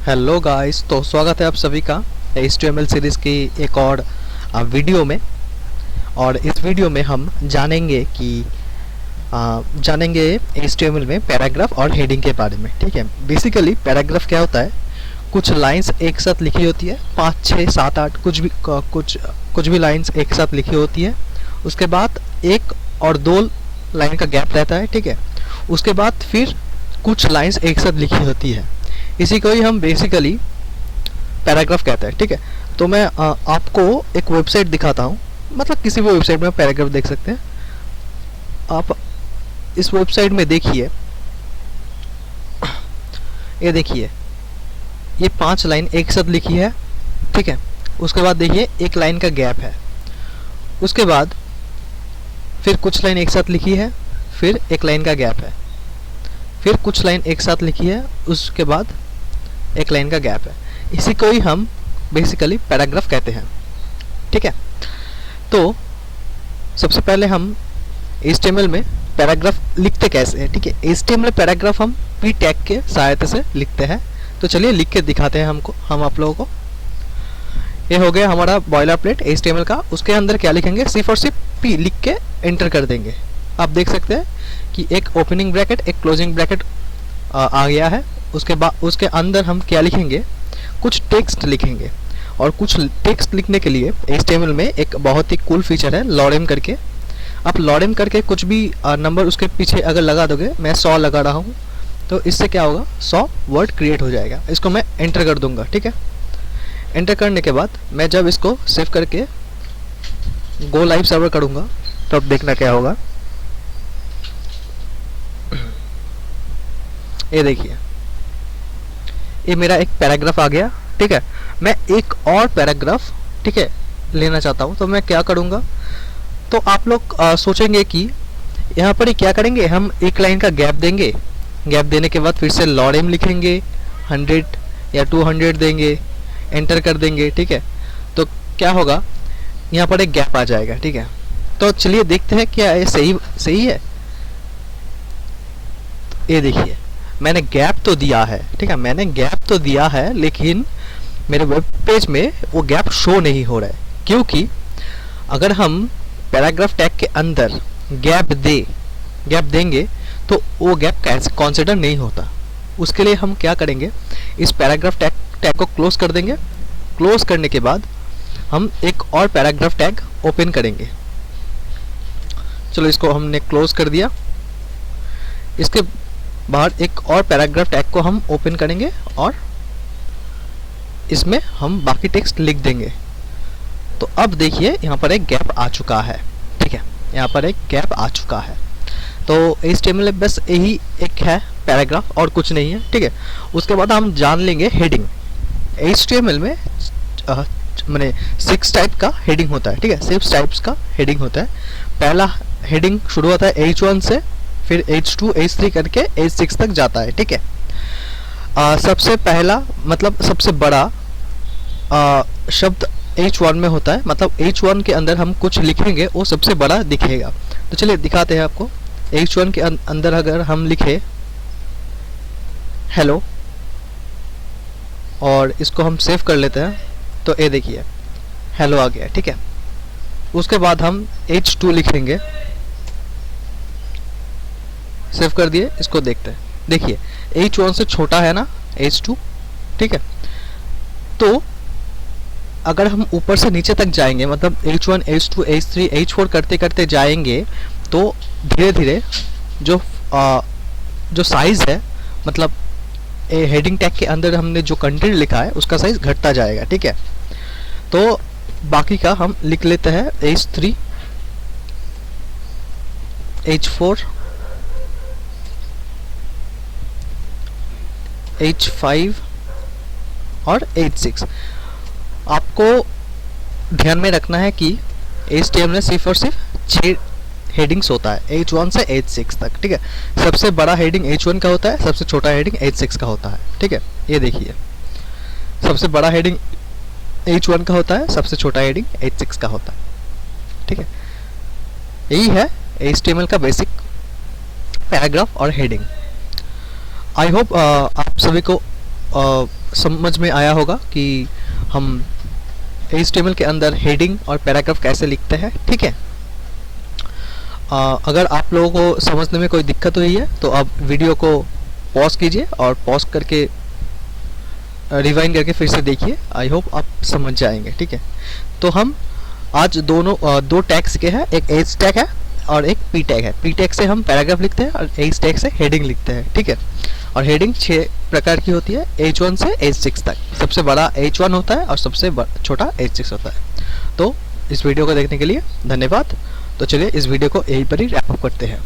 Hello guys, तो स्वागत है आप सभी का HTML सीरीज़ की एक और वीडियो में। और इस वीडियो में हम जानेंगे HTML में पैराग्राफ और हेडिंग के बारे में। ठीक है, बेसिकली पैराग्राफ क्या होता है? कुछ लाइंस एक साथ लिखी होती है, 5 6 7 8 कुछ भी लाइंस एक साथ लिखी होती है। उसके बाद एक और दो लाइन का गैप रहता है। ठीक है, उसके बाद फिर कुछ लाइंस एक साथ लिखी होती है। इसी को ही हम बेसिकली पैराग्राफ कहते हैं। ठीक है, तो मैं आपको एक वेबसाइट दिखाता हूँ, मतलब किसी भी वेबसाइट में पैराग्राफ देख सकते हैं आप। इस वेबसाइट में देखिए, ये देखिए, ये 5 लाइन एक साथ लिखी है। ठीक है, उसके बाद देखिए एक लाइन का गैप है, उसके बाद फिर कुछ लाइन एक साथ लिखी है, फिर एक लाइन का गैप है, फिर कुछ लाइन एक साथ लिखी है, उसके बाद एक लाइन का गैप है। इसी को ही हम बेसिकली पैराग्राफ कहते हैं। ठीक है, तो सबसे पहले हम HTML में पैराग्राफ लिखते कैसे हैं। ठीक है, HTML पैराग्राफ हम p टैग के सहायता से लिखते हैं। तो चलिए लिख के दिखाते हैं हम आप लोगों को। ये हो गया हमारा बॉयलर प्लेट HTML का। उसके अंदर क्या लिखेंगे? सिर्फ और सिर्फ p लिख के एंटर कर देंगे। आप देख सकते हैं कि एक ओपनिंग ब्रैकेट, एक क्लोजिंग ब्रैकेट आ गया है। उसके बाद उसके अंदर हम क्या लिखेंगे? कुछ टेक्स्ट लिखेंगे। और कुछ टेक्स्ट लिखने के लिए HTML में एक बहुत ही कूल फीचर है लॉरेम करके। आप लॉरेम करके कुछ भी नंबर उसके पीछे अगर लगा दोगे, मैं 100 लगा रहा हूँ, तो इससे क्या होगा? 100 वर्ड क्रिएट हो जाएगा। इसको मैं एंटर कर दूंगा। ठीक है, एंटर करने के बाद मैं जब इसको सेव करके गो लाइव सर्वर करूँगा, तो अब देखना क्या होगा। ये देखिए, ये मेरा एक पैराग्राफ आ गया। ठीक है, मैं एक और पैराग्राफ, ठीक है, लेना चाहता हूँ, तो मैं क्या करूँगा? तो आप लोग सोचेंगे कि यहाँ पर ही क्या करेंगे? हम एक लाइन का गैप देंगे। गैप देने के बाद फिर से लॉरेम लिखेंगे, 100 या 200 देंगे, एंटर कर देंगे। ठीक है, तो क्या होगा? यहाँ पर एक गैप आ जाएगा। ठीक है, तो चलिए देखते हैं क्या ये सही है। ये देखिए, मैंने गैप तो दिया है। ठीक है, मैंने गैप तो दिया है, लेकिन मेरे वेब पेज में वो गैप शो नहीं हो रहा है। क्योंकि अगर हम पैराग्राफ टैग के अंदर गैप देंगे तो वो गैप कंसिडर नहीं होता। उसके लिए हम क्या करेंगे? इस पैराग्राफ टैग को क्लोज कर देंगे। क्लोज करने के बाद हम एक और पैराग्राफ टैग ओपन करेंगे। चलो, इसको हमने क्लोज कर दिया। इसके बाहर एक और पैराग्राफ टैग को हम ओपन करेंगे और इसमें हम बाकी टेक्स्ट लिख देंगे। तो अब देखिए, यहाँ पर एक गैप आ चुका है। ठीक है, यहाँ पर एक गैप आ चुका है। तो HTML में बस यही एक है पैराग्राफ, और कुछ नहीं है। ठीक है, उसके बाद हम जान लेंगे हेडिंग। HTML में मैंने 6 टाइप का हेडिंग होता है। ठीक है, 6 टाइप्स का हेडिंग होता है। पहला हेडिंग शुरू होता है H1 से, फिर H2 H3 करके H6 तक जाता है। ठीक है, सबसे पहला मतलब सबसे बड़ा शब्द H1 में होता है। मतलब H1 के अंदर हम कुछ लिखेंगे, वो सबसे बड़ा दिखेगा। तो चलिए दिखाते हैं आपको। H1 के अंदर अगर हम लिखे हेलो और इसको हम सेव कर लेते हैं, तो ये देखिए हेलो आ गया। ठीक है, उसके बाद हम H2 लिखेंगे, सेव कर दिए। इसको देखते हैं। देखिए, H1 से छोटा है ना H2। ठीक है, तो अगर हम ऊपर से नीचे तक जाएंगे, मतलब H1 H2 H3 H4 करते करते जाएंगे, तो धीरे धीरे जो साइज़ है, मतलब हेडिंग टैग के अंदर हमने जो कंटेंट लिखा है उसका साइज़ घटता जाएगा। ठीक है, तो बाकी का हम लिख लेते हैं H3 H4 H5 और H6। आपको ध्यान में रखना है कि HTML में सिर्फ और सिर्फ 6 हेडिंग्स होता है, H1 से H6 तक। ठीक है, सबसे बड़ा हेडिंग H1 का होता है, सबसे छोटा हेडिंग H6 का होता है। ठीक है, ये देखिए, सबसे बड़ा हेडिंग H1 का होता है, सबसे छोटा हेडिंग H6 का होता है। ठीक है, यही है HTML का बेसिक पैराग्राफ और हेडिंग। आई होप आप सभी को समझ में आया होगा कि हम HTML के अंदर हेडिंग और पैराग्राफ कैसे लिखते हैं, ठीक है। अगर आप लोगों को समझने में कोई दिक्कत हुई है तो आप वीडियो को पॉज कीजिए और पॉज करके रिवाइंड करके फिर से देखिए। आई होप आप समझ जाएंगे, ठीक है। तो हम आज दो टैग्स के हैं, एक एच टैग है और एक पी टैग है। पी टैग से हम पैराग्राफ लिखते हैं और एच टैग से हेडिंग लिखते हैं, ठीक है। और हेडिंग 6 प्रकार की होती है, H1 से H6 तक। सबसे बड़ा H1 होता है और सबसे छोटा H6 होता है। तो इस वीडियो को देखने के लिए धन्यवाद। तो चलिए इस वीडियो को यहीं पर ही रैप अप करते हैं।